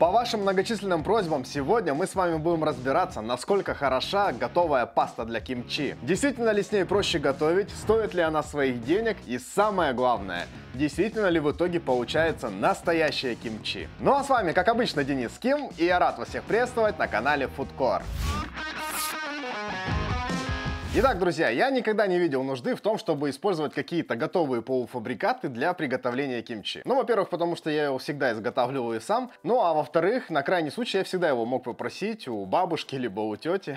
По вашим многочисленным просьбам сегодня мы с вами будем разбираться, насколько хороша готовая паста для кимчи. Действительно ли с ней проще готовить, стоит ли она своих денег и самое главное, действительно ли в итоге получается настоящее кимчи. Ну а с вами, как обычно, Денис Ким, и я рад вас всех приветствовать на канале Foodcore. Итак, друзья, я никогда не видел нужды в том, чтобы использовать какие-то готовые полуфабрикаты для приготовления кимчи. Ну, во-первых, потому что я его всегда изготавливаю сам. Ну, а во-вторых, на крайний случай я всегда его мог попросить у бабушки либо у тети.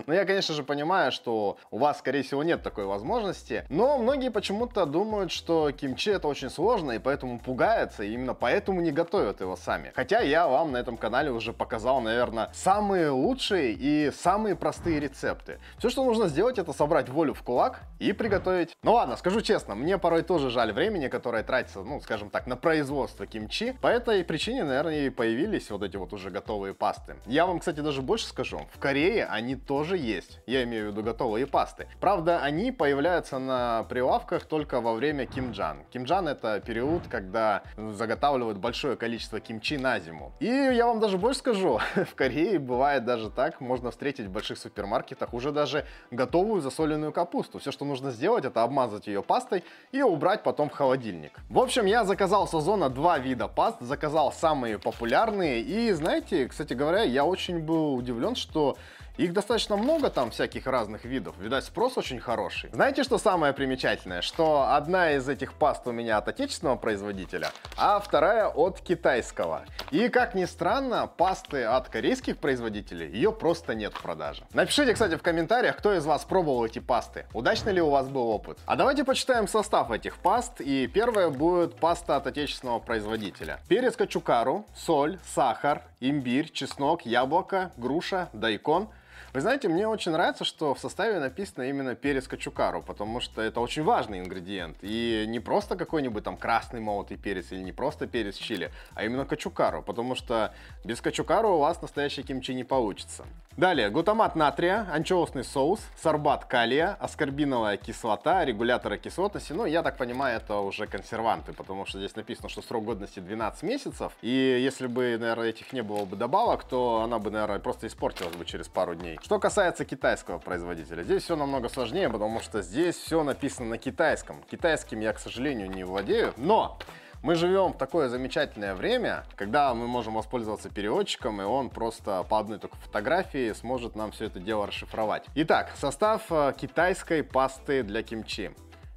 Но я, конечно же, понимаю, что у вас, скорее всего, нет такой возможности. Но многие почему-то думают, что кимчи это очень сложно, и поэтому пугаются, и именно поэтому не готовят его сами. Хотя я вам на этом канале уже показал, наверное, самые лучшие и самые простые рецепты. Все, что нужно сделать, это собрать волю в кулак и приготовить. Ну ладно, скажу честно, мне порой тоже жаль времени, которое тратится, ну, скажем так, на производство кимчи. По этой причине, наверное, и появились вот эти вот уже готовые пасты. Я вам, кстати, даже больше скажу. В Корее они тоже есть. Я имею в виду готовые пасты. Правда, они появляются на прилавках только во время кимджан. Кимджан — это период, когда заготавливают большое количество кимчи на зиму. И я вам даже больше скажу. В Корее бывает даже так. Можно встретить в больших супермаркетах уже даже готовую засоленную капусту. Все, что нужно сделать, это обмазать ее пастой и убрать потом в холодильник. В общем, я заказал с Озона два вида паст, заказал самые популярные. И знаете, кстати говоря, я очень был удивлен, что их достаточно много там всяких разных видов. Видать, спрос очень хороший. Знаете, что самое примечательное? Что одна из этих паст у меня от отечественного производителя, а вторая от китайского. И, как ни странно, пасты от корейских производителей ее просто нет в продаже. Напишите, кстати, в комментариях, кто из вас пробовал эти пасты. Удачный ли у вас был опыт? А давайте почитаем состав этих паст. И первая будет паста от отечественного производителя. Перец качукару, соль, сахар, имбирь, чеснок, яблоко, груша, дайкон. Вы знаете, мне очень нравится, что в составе написано именно перец качукару, потому что это очень важный ингредиент. И не просто какой-нибудь там красный молотый перец или не просто перец чили, а именно качукару, потому что без качукару у вас настоящий кимчи не получится. Далее, глутамат натрия, анчоусный соус, сорбат калия, аскорбиновая кислота, регуляторы кислотности. Ну, я так понимаю, это уже консерванты, потому что здесь написано, что срок годности 12 месяцев. И если бы, наверное, этих не было бы добавок, то она бы, наверное, просто испортилась бы через пару дней. Что касается китайского производителя, здесь все намного сложнее, потому что здесь все написано на китайском. Китайским я, к сожалению, не владею, но мы живем в такое замечательное время, когда мы можем воспользоваться переводчиком, и он просто по одной только фотографии сможет нам все это дело расшифровать. Итак, состав китайской пасты для кимчи.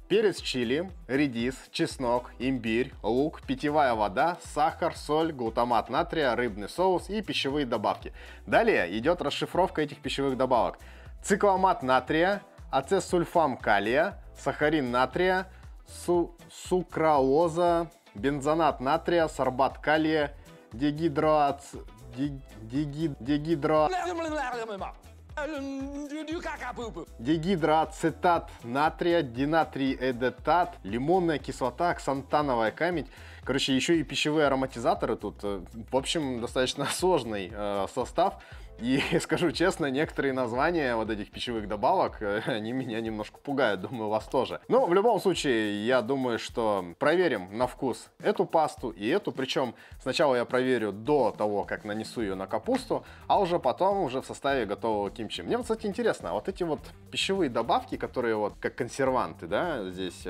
Перец чили, редис, чеснок, имбирь, лук, питьевая вода, сахар, соль, глутамат натрия, рыбный соус и пищевые добавки. Далее идет расшифровка этих пищевых добавок. Цикламат натрия, ацетсульфам калия, сахарин натрия, сукралоза, бензонат натрия, сорбат калия, дегидроацетат натрия, динатриэдетат, лимонная кислота, ксантановая камедь. Короче, еще и пищевые ароматизаторы тут. В общем, достаточно сложный состав. И скажу честно, некоторые названия вот этих пищевых добавок, они меня немножко пугают, думаю, вас тоже. Но в любом случае, я думаю, что проверим на вкус эту пасту и эту. Причем сначала я проверю до того, как нанесу ее на капусту, а уже потом уже в составе готового кимчи. Мне, кстати, интересно, вот эти вот пищевые добавки, которые вот как консерванты, да, здесь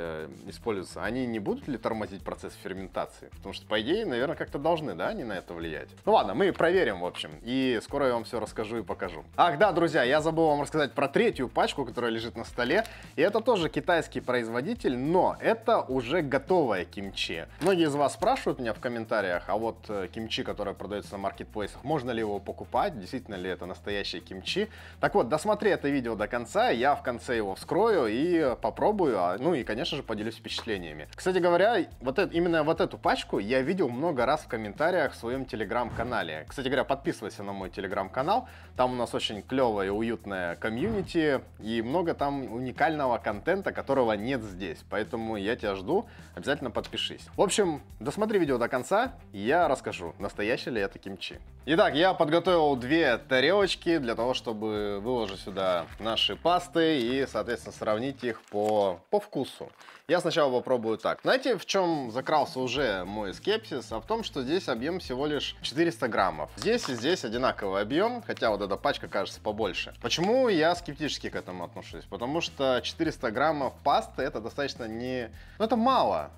используются, они не будут ли тормозить процесс ферментации? Потому что, по идее, наверное, как-то должны, да, они на это влиять. Ну ладно, мы проверим, в общем, и скоро я вам все расскажу и покажу. Ах да, друзья, я забыл вам рассказать про третью пачку, которая лежит на столе. И это тоже китайский производитель, но это уже готовое кимчи. Многие из вас спрашивают меня в комментариях, а вот кимчи, которое продается на маркетплейсах, можно ли его покупать, действительно ли это настоящее кимчи. Так вот, досмотри это видео до конца, я в конце его вскрою и попробую, ну и, конечно же, поделюсь впечатлениями. Кстати говоря, именно вот эту пачку я видел много раз в комментариях в своем телеграм-канале. Кстати говоря, подписывайся на мой телеграм-канал, телеграм-канал. Там у нас очень клевое и уютное комьюнити, и много там уникального контента, которого нет здесь. Поэтому я тебя жду, обязательно подпишись. В общем, досмотри видео до конца, и я расскажу, настоящий ли это кимчи. Итак, я подготовил 2 тарелочки для того, чтобы выложить сюда наши пасты и, соответственно, сравнить их по вкусу. Я сначала попробую так. Знаете, в чем закрался уже мой скепсис? А в том, что здесь объем всего лишь 400 граммов. Здесь и здесь одинаковый объем, хотя вот эта пачка кажется побольше. Почему я скептически к этому отношусь? Потому что 400 граммов пасты это достаточно не... Ну, это мало.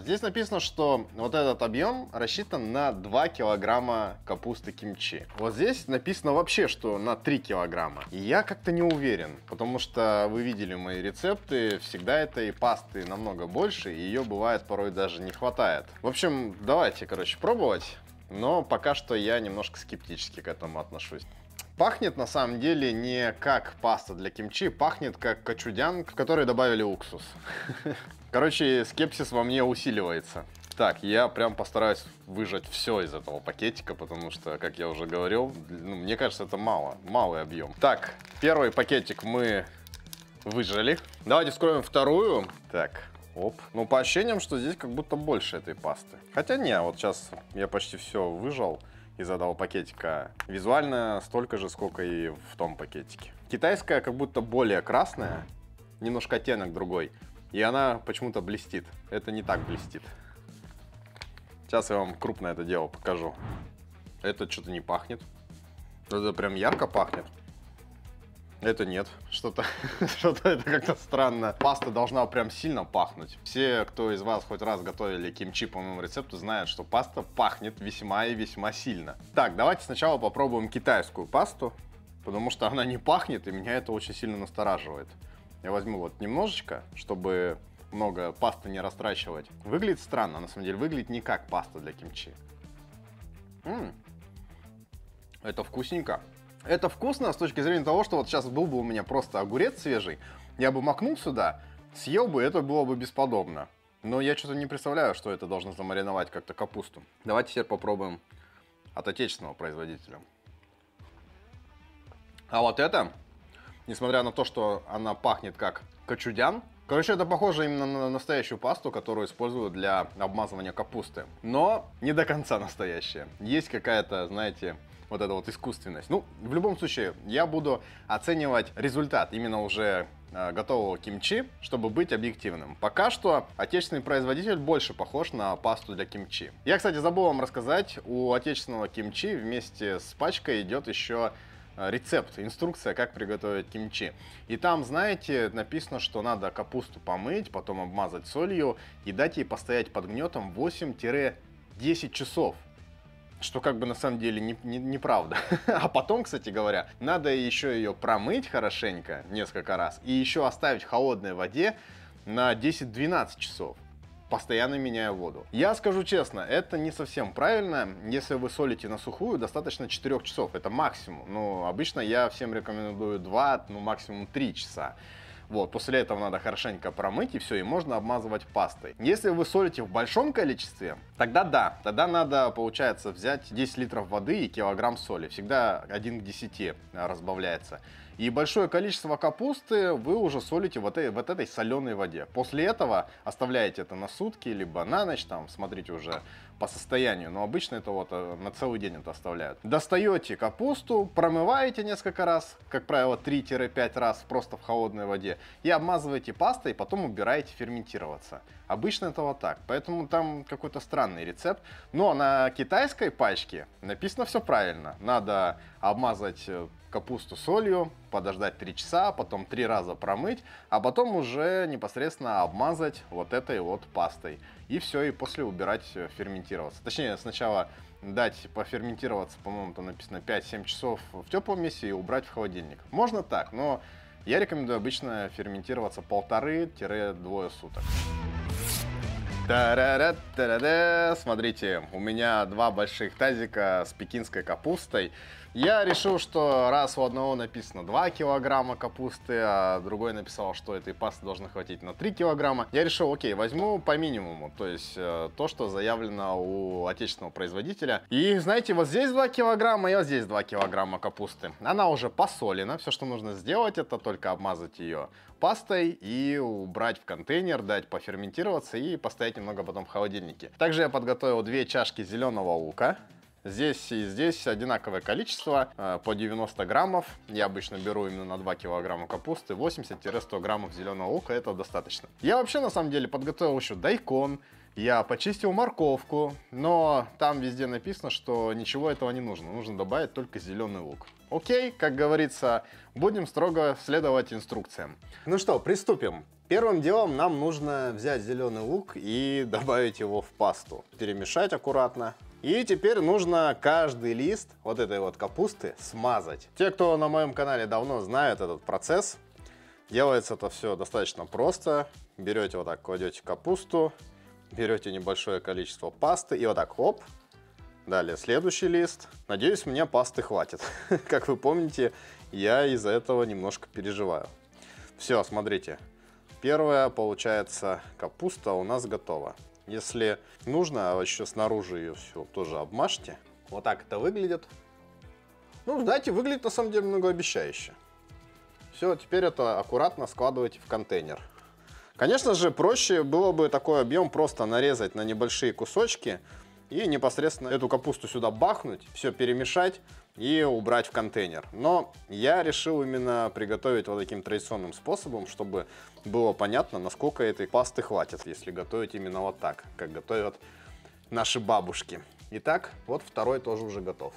Здесь написано, что вот этот объем рассчитан на 2 килограмма капусты кимчи. Вот здесь написано вообще, что на 3 килограмма. И я как-то не уверен, потому что вы видели мои рецепты, всегда этой пасты намного больше, и ее бывает порой даже не хватает. В общем, давайте, короче, пробовать, но пока что я немножко скептически к этому отношусь. Пахнет на самом деле не как паста для кимчи, пахнет как кочудян, в который добавили уксус. Короче, скепсис во мне усиливается. Так, я прям постараюсь выжать все из этого пакетика, потому что, как я уже говорил, мне кажется, это малый объем. Так, первый пакетик мы выжали. Давайте вскроем вторую. Так, оп. Ну, по ощущениям, что здесь как будто больше этой пасты. Хотя не, вот сейчас я почти все выжал из этого пакетика. Визуально столько же, сколько и в том пакетике. Китайская как будто более красная, немножко оттенок другой. И она почему-то блестит. Это не так блестит. Сейчас я вам крупно это дело покажу. Это что-то не пахнет. Это прям ярко пахнет. Это нет, что-то это как-то странно. Паста должна прям сильно пахнуть. Все, кто из вас хоть раз готовили кимчи по моему рецепту, знают, что паста пахнет весьма и весьма сильно. Так, давайте сначала попробуем китайскую пасту, потому что она не пахнет, и меня это очень сильно настораживает. Я возьму вот немножечко, чтобы много пасты не растрачивать. Выглядит странно, на самом деле, выглядит не как паста для кимчи. Это вкусненько. Это вкусно с точки зрения того, что вот сейчас был бы у меня просто огурец свежий, я бы макнул сюда, съел бы, это было бы бесподобно. Но я что-то не представляю, что это должно замариновать как-то капусту. Давайте теперь попробуем от отечественного производителя. А вот это, несмотря на то, что она пахнет как кочудян, короче, это похоже именно на настоящую пасту, которую используют для обмазывания капусты. Но не до конца настоящая. Есть какая-то, знаете, вот эта вот искусственность. Ну, в любом случае, я буду оценивать результат именно уже готового кимчи, чтобы быть объективным. Пока что отечественный производитель больше похож на пасту для кимчи. Я, кстати, забыл вам рассказать, у отечественного кимчи вместе с пачкой идет еще рецепт, инструкция, как приготовить кимчи. И там, знаете, написано, что надо капусту помыть, потом обмазать солью и дать ей постоять под гнетом 8-10 часов. Что как бы на самом деле неправда. А потом, кстати говоря, надо еще ее промыть хорошенько несколько раз и еще оставить в холодной воде на 10-12 часов, постоянно меняя воду. Я скажу честно, это не совсем правильно. Если вы солите на сухую, достаточно 4 часов, это максимум. Но обычно я всем рекомендую 2, ну максимум 3 часа. Вот, после этого надо хорошенько промыть, и все, и можно обмазывать пастой. Если вы солите в большом количестве, тогда да, тогда надо, получается, взять 10 литров воды и килограмм соли. Всегда 1 к 10 разбавляется. И большое количество капусты вы уже солите вот этой соленой воде. После этого оставляете это на сутки, либо на ночь, там, смотрите уже по состоянию. Но обычно это вот на целый день это оставляют. Достаете капусту, промываете несколько раз, как правило 3-5 раз просто в холодной воде. И обмазываете пастой, потом убираете ферментироваться. Обычно это вот так, поэтому там какой-то странный рецепт. Но на китайской пачке написано все правильно. Надо обмазать капусту солью, подождать 3 часа, потом 3 раза промыть, а потом уже непосредственно обмазать вот этой вот пастой. И все, и после убирать ферментироваться. Точнее, сначала дать поферментироваться, по-моему, там написано 5-7 часов в теплом месте и убрать в холодильник. Можно так, но я рекомендую обычно ферментироваться 1,5-2 суток. Та-ра-ра-та-ра-ра. Смотрите, у меня два больших тазика с пекинской капустой. Я решил, что раз у одного написано 2 килограмма капусты, а другой написал, что этой пасты должно хватить на 3 килограмма, я решил, окей, возьму по минимуму, то есть то, что заявлено у отечественного производителя. И знаете, вот здесь 2 килограмма и вот здесь 2 килограмма капусты. Она уже посолена, все, что нужно сделать, это только обмазать ее пастой и убрать в контейнер, дать поферментироваться и поставить немного потом в холодильнике. Также я подготовил 2 чашки зеленого лука. Здесь и здесь одинаковое количество, по 90 граммов. Я обычно беру именно на 2 килограмма капусты, 80-100 граммов зеленого лука, это достаточно. Я вообще на самом деле подготовил еще дайкон, я почистил морковку, но там везде написано, что ничего этого не нужно, нужно добавить только зеленый лук. Окей, как говорится, будем строго следовать инструкциям. Ну что, приступим. Первым делом нам нужно взять зеленый лук и добавить его в пасту. Перемешать аккуратно. И теперь нужно каждый лист вот этой вот капусты смазать. Те, кто на моем канале давно знают этот процесс, делается это все достаточно просто. Берете вот так, кладете капусту, берете небольшое количество пасты и вот так, хоп. Далее следующий лист. Надеюсь, мне пасты хватит. Как вы помните, я из-за этого немножко переживаю. Все, смотрите. Первая, получается, капуста у нас готова. Если нужно, а еще снаружи ее все тоже обмажьте. Вот так это выглядит. Ну, знаете, выглядит на самом деле многообещающе. Все, теперь это аккуратно складывайте в контейнер. Конечно же, проще было бы такой объем просто нарезать на небольшие кусочки и непосредственно эту капусту сюда бахнуть, все перемешать и убрать в контейнер. Но я решил именно приготовить вот таким традиционным способом, чтобы было понятно, насколько этой пасты хватит, если готовить именно вот так, как готовят наши бабушки. Итак, вот второй тоже уже готов.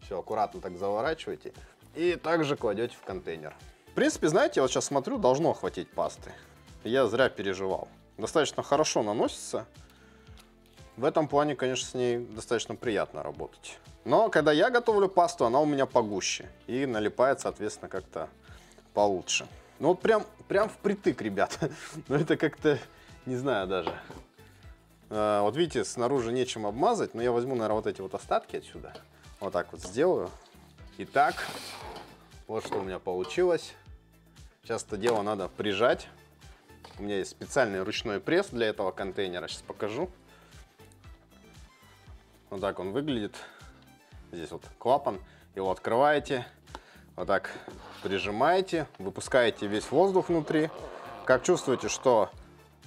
Все, аккуратно так заворачиваете и также кладете в контейнер. В принципе, знаете, я вот сейчас смотрю, должно хватить пасты. Я зря переживал. Достаточно хорошо наносится. В этом плане, конечно, с ней достаточно приятно работать. Но когда я готовлю пасту, она у меня погуще. И налипает, соответственно, как-то получше. Ну вот прям впритык, ребята. Но это как-то, не знаю даже. Вот видите, снаружи нечем обмазать. Но я возьму, наверное, вот эти вот остатки отсюда. Вот так вот сделаю. Итак, вот что у меня получилось. Сейчас это дело надо прижать. У меня есть специальный ручной пресс для этого контейнера. Сейчас покажу. Вот так он выглядит. Здесь вот клапан. Его открываете. Вот так прижимаете. Выпускаете весь воздух внутри. Как чувствуете, что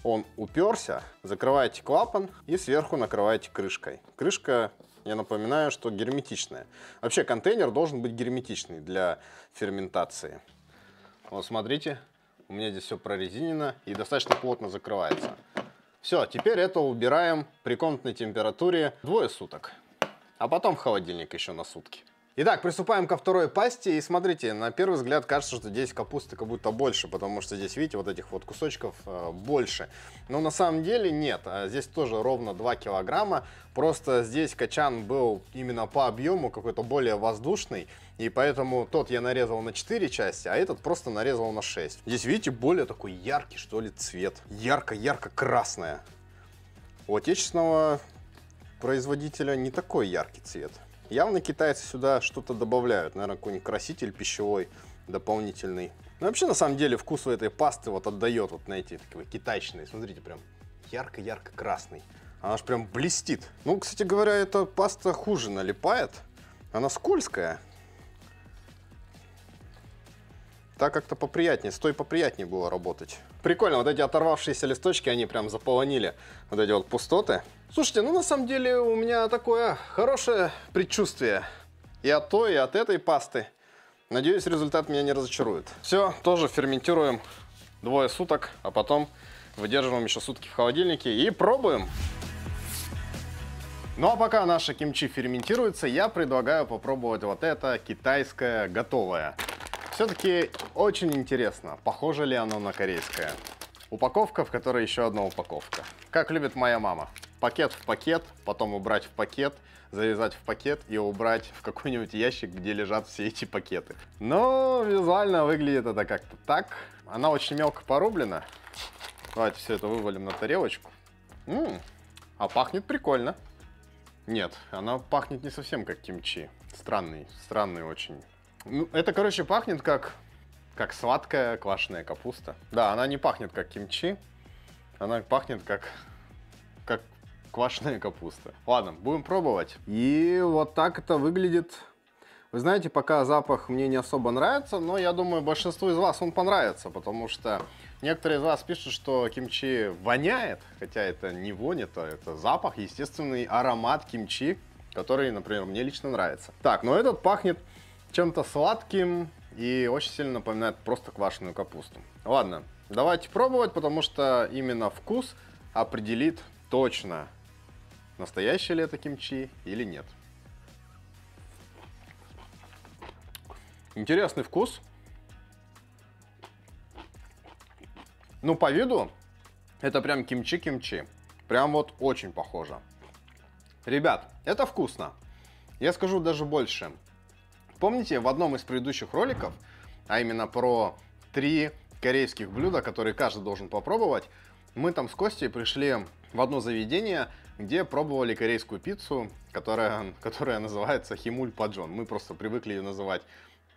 он уперся, закрываете клапан и сверху накрываете крышкой. Крышка, я напоминаю, что герметичная. Вообще контейнер должен быть герметичный для ферментации. Вот смотрите, у меня здесь все прорезинено и достаточно плотно закрывается. Все, теперь это убираем при комнатной температуре 2 суток. А потом в холодильник еще на сутки. Итак, приступаем ко второй пасте. И смотрите, на первый взгляд кажется, что здесь капусты как будто больше, потому что здесь, видите, вот этих вот кусочков больше. Но на самом деле нет. Здесь тоже ровно 2 килограмма. Просто здесь качан был именно по объему какой-то более воздушный. И поэтому тот я нарезал на 4 части, а этот просто нарезал на 6. Здесь, видите, более такой яркий, что ли, цвет. Ярко-ярко-красная. У отечественного производителя не такой яркий цвет. Явно китайцы сюда что-то добавляют. Наверное, какой-нибудь краситель пищевой дополнительный. Но вообще, на самом деле, вкус у этой пасты вот отдает вот на эти такие китайчные. Смотрите, прям ярко-ярко красный. Она аж прям блестит. Ну, кстати говоря, эта паста хуже налипает. Она скользкая. Так как-то поприятнее, с той поприятнее было работать. Прикольно, вот эти оторвавшиеся листочки, они прям заполонили вот эти вот пустоты. Слушайте, ну на самом деле у меня такое хорошее предчувствие и от той, и от этой пасты. Надеюсь, результат меня не разочарует. Все, тоже ферментируем 2 суток, а потом выдерживаем еще сутки в холодильнике и пробуем. Ну а пока наша кимчи ферментируется, я предлагаю попробовать вот это китайское готовое. Все-таки очень интересно, похоже ли оно на корейское. Упаковка, в которой еще одна упаковка. Как любит моя мама. Пакет в пакет, потом убрать в пакет, завязать в пакет и убрать в какой-нибудь ящик, где лежат все эти пакеты. Но визуально выглядит это как-то так. Она очень мелко порублена. Давайте все это вывалим на тарелочку. А пахнет прикольно. Нет, она пахнет не совсем как кимчи. Странный очень. Ну, это, короче, пахнет как сладкая квашеная капуста. Да, она не пахнет как кимчи. Она пахнет как квашеная капуста. Ладно, будем пробовать. И вот так это выглядит. Вы знаете, пока запах мне не особо нравится, но я думаю, большинству из вас он понравится, потому что некоторые из вас пишут, что кимчи воняет, хотя это не вонь, это запах, естественный аромат кимчи, который, например, мне лично нравится. Так, но этот пахнет чем-то сладким и очень сильно напоминает просто квашеную капусту. Ладно, давайте пробовать, потому что именно вкус определит точно, настоящее ли это кимчи или нет. Интересный вкус. Ну, по виду это прям кимчи-кимчи. Прям вот очень похоже. Ребят, это вкусно. Я скажу даже больше. Помните, в одном из предыдущих роликов, а именно про 3 корейских блюда, которые каждый должен попробовать, мы там с Костей пришли в одно заведение, где пробовали корейскую пиццу, которая называется химуль паджон. Мы просто привыкли ее называть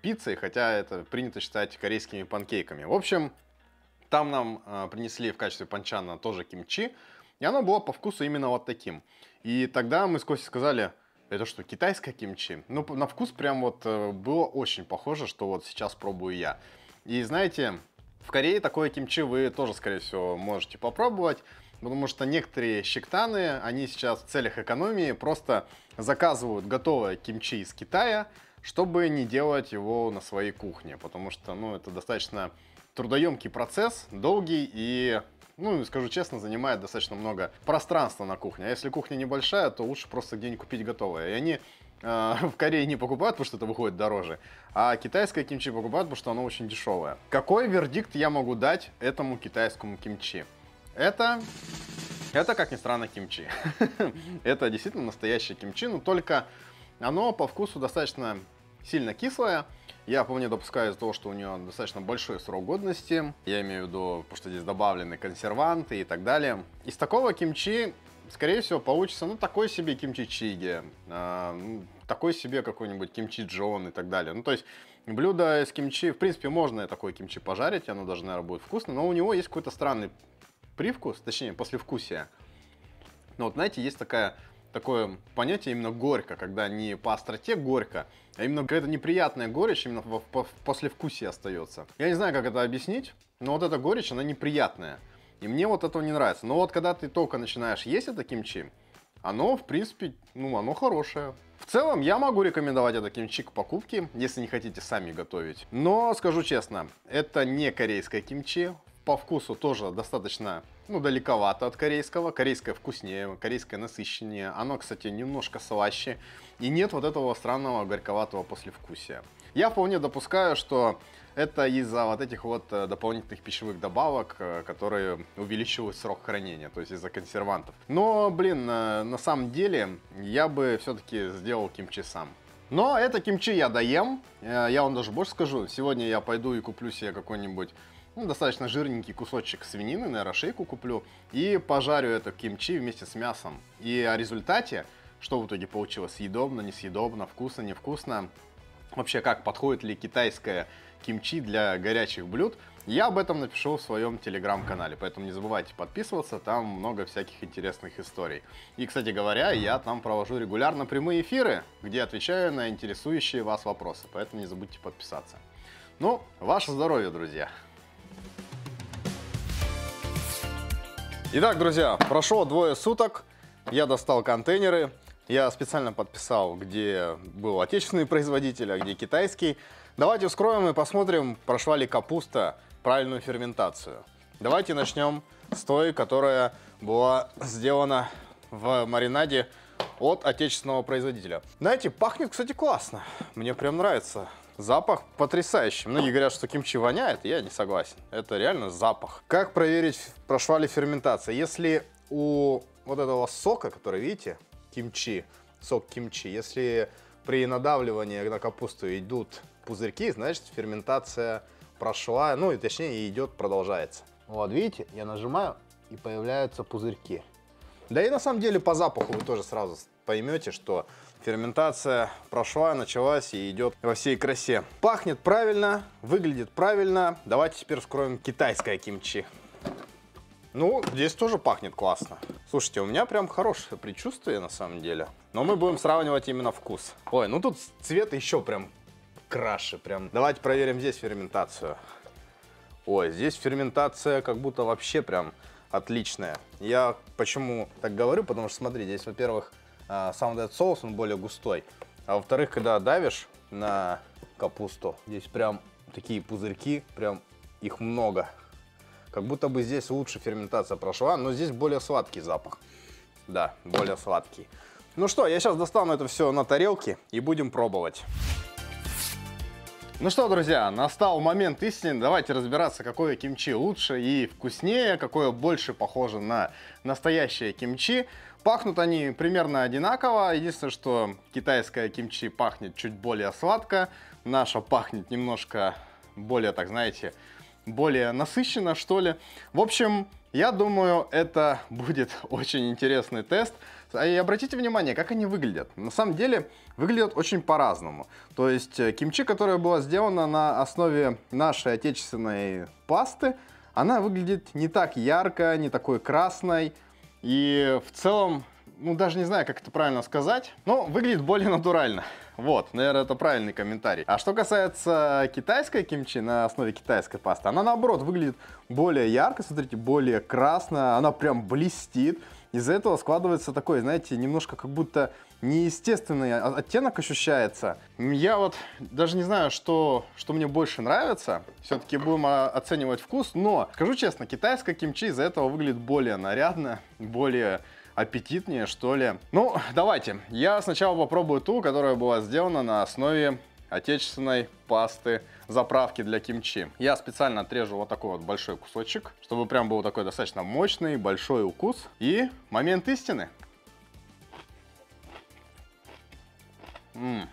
пиццей, хотя это принято считать корейскими панкейками. В общем, там нам принесли в качестве панчана тоже кимчи, и оно было по вкусу именно вот таким. И тогда мы с Костей сказали, это что, китайское кимчи? Ну, на вкус прям вот было очень похоже, что вот сейчас пробую я. И знаете, в Корее такое кимчи вы тоже, скорее всего, можете попробовать, потому что некоторые щиктаны, они сейчас в целях экономии просто заказывают готовое кимчи из Китая, чтобы не делать его на своей кухне, потому что, ну, это достаточно трудоемкий процесс, долгий и, ну, скажу честно, занимает достаточно много пространства на кухне. А если кухня небольшая, то лучше просто где-нибудь купить готовое. И они в Корее не покупают, потому что это выходит дороже, а китайское кимчи покупают, потому что оно очень дешевое. Какой вердикт я могу дать этому китайскому кимчи? Это, как ни странно, кимчи. Это действительно настоящее кимчи, но только оно по вкусу достаточно сильно кислое. Я вполне допускаю из-за того, что у нее достаточно большой срок годности. Я имею в виду, потому что здесь добавлены консерванты и так далее. Из такого кимчи, скорее всего, получится, ну, такой себе кимчи чиги, такой себе какой-нибудь кимчи джон и так далее. Ну, то есть, блюдо из кимчи, в принципе, можно такое кимчи пожарить, оно даже, наверное, будет вкусно, но у него есть какой-то странный привкус, точнее, послевкусие. Но вот, знаете, есть такое понятие именно горько, когда не по остроте горько, а именно какая-то неприятная горечь именно в послевкусии остается. Я не знаю, как это объяснить, но вот эта горечь, она неприятная. И мне вот этого не нравится. Но вот когда ты только начинаешь есть это кимчи, оно, в принципе, ну, оно хорошее. В целом, я могу рекомендовать это кимчи к покупке, если не хотите сами готовить. Но, скажу честно, это не корейское кимчи. По вкусу тоже достаточно, ну, далековато от корейского. Корейское вкуснее, корейское насыщеннее. Оно, кстати, немножко слаще. И нет вот этого странного горьковатого послевкусия. Я вполне допускаю, что это из-за вот этих вот дополнительных пищевых добавок, которые увеличивают срок хранения, то есть из-за консервантов. Но, блин, на самом деле, я бы все-таки сделал кимчи сам. Но это кимчи я доем. Я вам даже больше скажу. Сегодня я пойду и куплю себе какой-нибудь, ну, достаточно жирненький кусочек свинины, наверное, шейку куплю, и пожарю это кимчи вместе с мясом. И о результате, что в итоге получилось, съедобно, несъедобно, вкусно, невкусно, вообще как подходит ли китайское кимчи для горячих блюд, я об этом напишу в своем телеграм-канале, поэтому не забывайте подписываться, там много всяких интересных историй. И, кстати говоря, я там провожу регулярно прямые эфиры, где отвечаю на интересующие вас вопросы, поэтому не забудьте подписаться. Ну, ваше здоровье, друзья! Итак, друзья, прошло 2 суток, я достал контейнеры, я специально подписал, где был отечественный производитель, а где китайский. Давайте вскроем и посмотрим, прошла ли капуста правильную ферментацию. Давайте начнем с той, которая была сделана в маринаде от отечественного производителя. Знаете, пахнет, кстати, классно, мне прям нравится. Запах потрясающий. Многие говорят, что кимчи воняет, я не согласен. Это реально запах. Как проверить, прошла ли ферментация? Если у вот этого сока, который, видите, кимчи, сок кимчи, если при надавливании на капусту идут пузырьки, значит, ферментация прошла, ну и точнее идет, продолжается. Вот, видите, я нажимаю, и появляются пузырьки. Да и на самом деле по запаху вы тоже сразу поймете, что ферментация прошла, началась и идет во всей красе. Пахнет правильно, выглядит правильно. Давайте теперь вскроем китайское кимчи. Ну, здесь тоже пахнет классно. Слушайте, у меня прям хорошее предчувствие на самом деле. Но мы будем сравнивать именно вкус. Ой, ну тут цвет еще прям краше. Прям. Давайте проверим здесь ферментацию. Ой, здесь ферментация как будто вообще прям отличная. Я почему так говорю? Потому что, смотри, здесь, во-первых, сам этот соус, он более густой. А во-вторых, когда давишь на капусту, здесь прям такие пузырьки, прям их много. Как будто бы здесь лучше ферментация прошла, но здесь более сладкий запах. Да, более сладкий. Ну что, я сейчас достану это все на тарелке и будем пробовать. Ну что, друзья, настал момент истины. Давайте разбираться, какое кимчи лучше и вкуснее, какое больше похоже на настоящее кимчи. Пахнут они примерно одинаково. Единственное, что китайское кимчи пахнет чуть более сладко. Наша пахнет немножко более, так знаете, более насыщенно, что ли. В общем, я думаю, это будет очень интересный тест. И обратите внимание, как они выглядят. На самом деле, выглядят очень по-разному. То есть, кимчи, которая была сделана на основе нашей отечественной пасты, она выглядит не так ярко, не такой красной. И в целом, ну, даже не знаю, как это правильно сказать, но выглядит более натурально. Вот, наверное, это правильный комментарий. А что касается китайской кимчи на основе китайской пасты, она наоборот выглядит более ярко, смотрите, более красная, она прям блестит. Из-за этого складывается такой, знаете, немножко как будто неестественный оттенок ощущается. Я вот даже не знаю, что мне больше нравится. Все-таки будем оценивать вкус, но, скажу честно, китайская кимчи из-за этого выглядит более нарядно, более аппетитнее, что ли. Ну, давайте. Я сначала попробую ту, которая была сделана на основе отечественной пасты заправки для кимчи. Я специально отрежу вот такой вот большой кусочек, чтобы прям был такой достаточно мощный, большой укус. И момент истины. Вы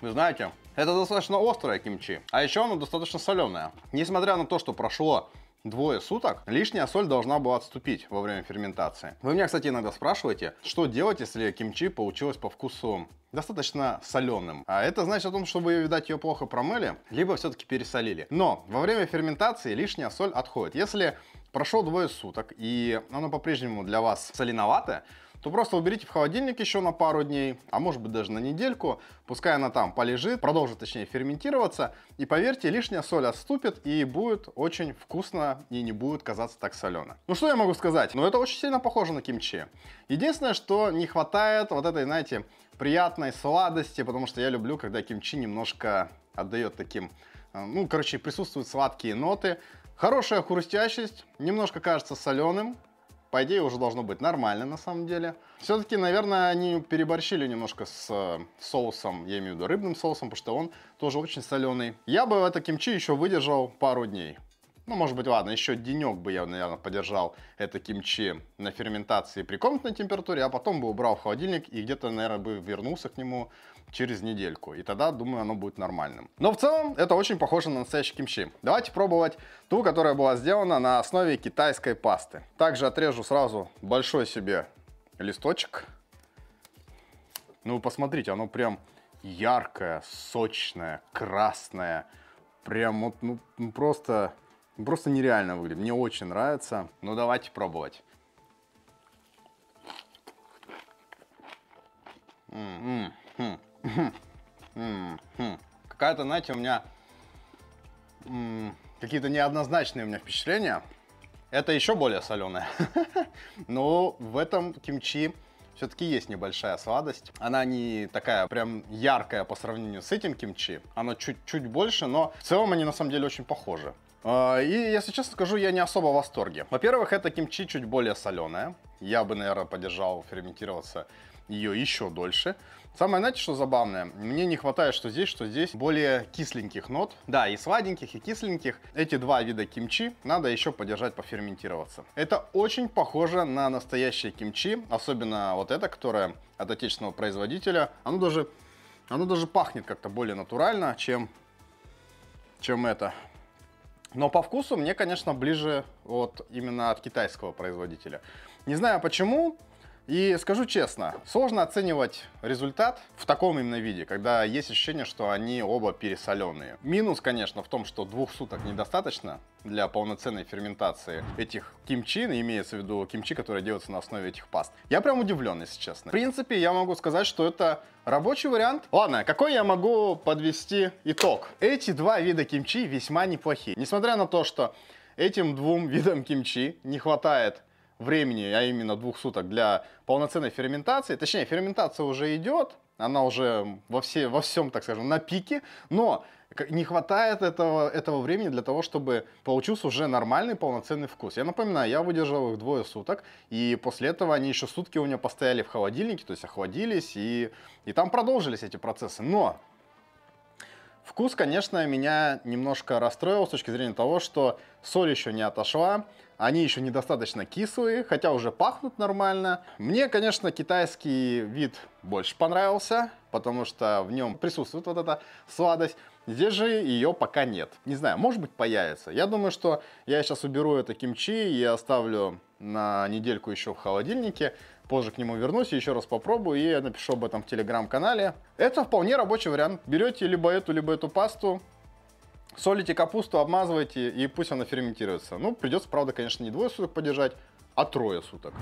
знаете, это достаточно острое кимчи, а еще оно достаточно соленое. Несмотря на то, что прошло 2 суток, лишняя соль должна была отступить во время ферментации. Вы меня, кстати, иногда спрашиваете, что делать, если кимчи получилось по вкусу достаточно соленым. А это значит о том, что вы, видать, ее плохо промыли, либо все-таки пересолили. Но во время ферментации лишняя соль отходит. Если прошло 2 суток и оно по-прежнему для вас соленоватое, то просто уберите в холодильник еще на пару дней, а может быть даже на недельку, пускай она там полежит, продолжит точнее ферментироваться, и поверьте, лишняя соль отступит и будет очень вкусно и не будет казаться так солено. Ну что я могу сказать? Ну это очень сильно похоже на кимчи. Единственное, что не хватает вот этой, знаете, приятной сладости, потому что я люблю, когда кимчи немножко отдает таким, ну короче, присутствуют сладкие ноты. Хорошая хрустящесть, немножко кажется соленым. По идее, уже должно быть нормально, на самом деле. Все-таки, наверное, они переборщили немножко с соусом, я имею в виду рыбным соусом, потому что он тоже очень соленый. Я бы это кимчи еще выдержал пару дней. Ну, может быть, ладно, еще денек бы я, наверное, подержал это кимчи на ферментации при комнатной температуре, а потом бы убрал в холодильник и где-то, наверное, бы вернулся к нему через недельку. И тогда, думаю, оно будет нормальным. Но в целом, это очень похоже на настоящий кимчи. Давайте пробовать ту, которая была сделана на основе китайской пасты. Также отрежу сразу большой себе листочек. Ну, посмотрите, оно прям яркое, сочное, красное. Прям вот, ну, просто нереально выглядит. Мне очень нравится. Ну, давайте пробовать. Какая-то, знаете, у меня какие-то неоднозначные у меня впечатления. Это еще более соленое. Но в этом кимчи все-таки есть небольшая сладость. Она не такая прям яркая по сравнению с этим кимчи. Она чуть-чуть больше, но в целом они на самом деле очень похожи. И, если честно скажу, я не особо в восторге. Во-первых, это кимчи чуть более соленая. Я бы, наверное, поддержал ферментироваться ее еще дольше. Самое, знаете, что забавное? Мне не хватает, что здесь более кисленьких нот. Да, и сладеньких, и кисленьких. Эти 2 вида кимчи надо еще подержать поферментироваться. Это очень похоже на настоящее кимчи. Особенно вот это, которое от отечественного производителя. Оно даже пахнет как-то более натурально, чем это. Но по вкусу мне, конечно, ближе вот именно от китайского производителя. Не знаю почему. И скажу честно, сложно оценивать результат в таком именно виде, когда есть ощущение, что они оба пересоленые. Минус, конечно, в том, что 2 суток недостаточно для полноценной ферментации этих кимчи, имеется в виду кимчи, которые делаются на основе этих паст. Я прям удивлен, если честно. В принципе, я могу сказать, что это рабочий вариант. Ладно, какой я могу подвести итог? Эти 2 вида кимчи весьма неплохие. Несмотря на то, что этим 2 видам кимчи не хватает времени, а именно 2 суток для полноценной ферментации. Точнее, ферментация уже идет, она уже во всем, так скажем, на пике, но не хватает этого времени для того, чтобы получился уже нормальный полноценный вкус. Я напоминаю, я выдержал их 2 суток, и после этого они еще сутки у меня постояли в холодильнике, то есть охладились, и там продолжились эти процессы. Но вкус, конечно, меня немножко расстроил с точки зрения того, что соль еще не отошла, они еще недостаточно кислые, хотя уже пахнут нормально. Мне, конечно, китайский вид больше понравился, потому что в нем присутствует вот эта сладость. Здесь же ее пока нет. Не знаю, может быть, появится. Я думаю, что я сейчас уберу это кимчи и оставлю на недельку еще в холодильнике. Позже к нему вернусь и еще раз попробую и напишу об этом в телеграм-канале. Это вполне рабочий вариант. Берете либо эту пасту, солите капусту, обмазывайте, и пусть она ферментируется. Ну, придется, правда, конечно, не 2 суток подержать, а 3 суток.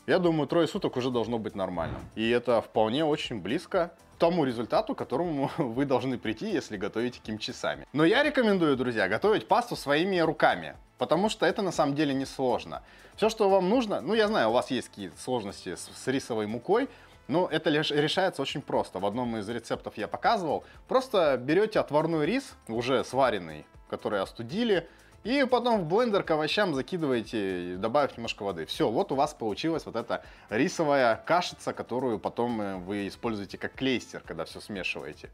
Я думаю, 3 суток уже должно быть нормально. И это вполне очень близко к тому результату, к которому вы должны прийти, если готовите кимчи сами. Но я рекомендую, друзья, готовить пасту своими руками, потому что это на самом деле не сложно. Все, что вам нужно, ну, я знаю, у вас есть какие-то сложности с рисовой мукой, но это решается очень просто. В одном из рецептов я показывал. Просто берете отварной рис, уже сваренный, который остудили, и потом в блендер к овощам закидываете, добавив немножко воды. Все, вот у вас получилась вот эта рисовая кашица, которую потом вы используете как клейстер, когда все смешиваете.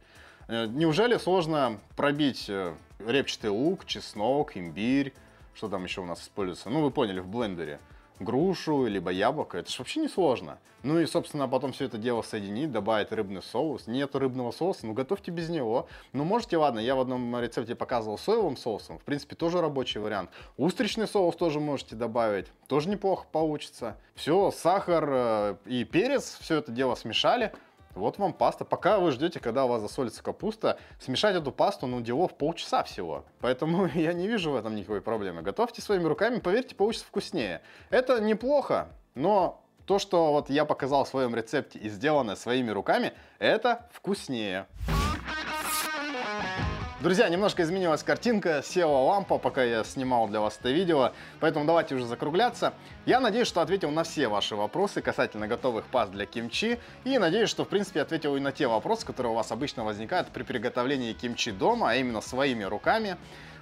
Неужели сложно пробить репчатый лук, чеснок, имбирь, что там еще у нас используется? Ну, вы поняли, в блендере. Грушу, либо яблоко, это же вообще не сложно. Ну и, собственно, потом все это дело соединить, добавить рыбный соус. Нету рыбного соуса, ну готовьте без него. Ну можете, ладно, я в одном рецепте показывал соевым соусом, в принципе, тоже рабочий вариант. Устричный соус тоже можете добавить, тоже неплохо получится. Все, сахар и перец, все это дело смешали. Вот вам паста. Пока вы ждете, когда у вас засолится капуста, смешать эту пасту, ну, делов полчаса всего. Поэтому я не вижу в этом никакой проблемы. Готовьте своими руками, поверьте, получится вкуснее. Это неплохо, но то, что вот я показал в своем рецепте и сделанное своими руками, это вкуснее. Друзья, немножко изменилась картинка, села лампа, пока я снимал для вас это видео, поэтому давайте уже закругляться. Я надеюсь, что ответил на все ваши вопросы касательно готовых паст для кимчи, и надеюсь, что в принципе ответил и на те вопросы, которые у вас обычно возникают при приготовлении кимчи дома, а именно своими руками.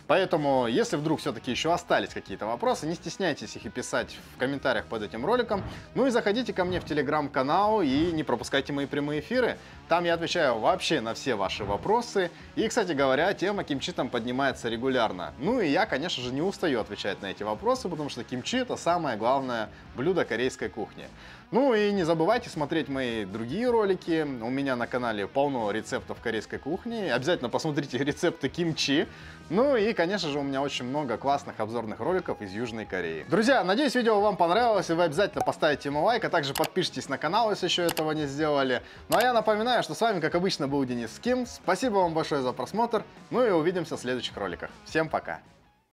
Поэтому, если вдруг все-таки еще остались какие-то вопросы, не стесняйтесь их и писать в комментариях под этим роликом. Ну и заходите ко мне в телеграм-канал и не пропускайте мои прямые эфиры. Там я отвечаю вообще на все ваши вопросы. И, кстати говоря, тема кимчи там поднимается регулярно. Ну и я, конечно же, не устаю отвечать на эти вопросы, потому что кимчи — это самое главное блюдо корейской кухни. Ну и не забывайте смотреть мои другие ролики. У меня на канале полно рецептов корейской кухни. Обязательно посмотрите рецепты кимчи. Ну и, конечно же, у меня очень много классных обзорных роликов из Южной Кореи. Друзья, надеюсь, видео вам понравилось, и вы обязательно поставите ему лайк, а также подпишитесь на канал, если еще этого не сделали. Ну а я напоминаю, что с вами, как обычно, был Денис Ким. Спасибо вам большое за просмотр. Ну и увидимся в следующих роликах. Всем пока!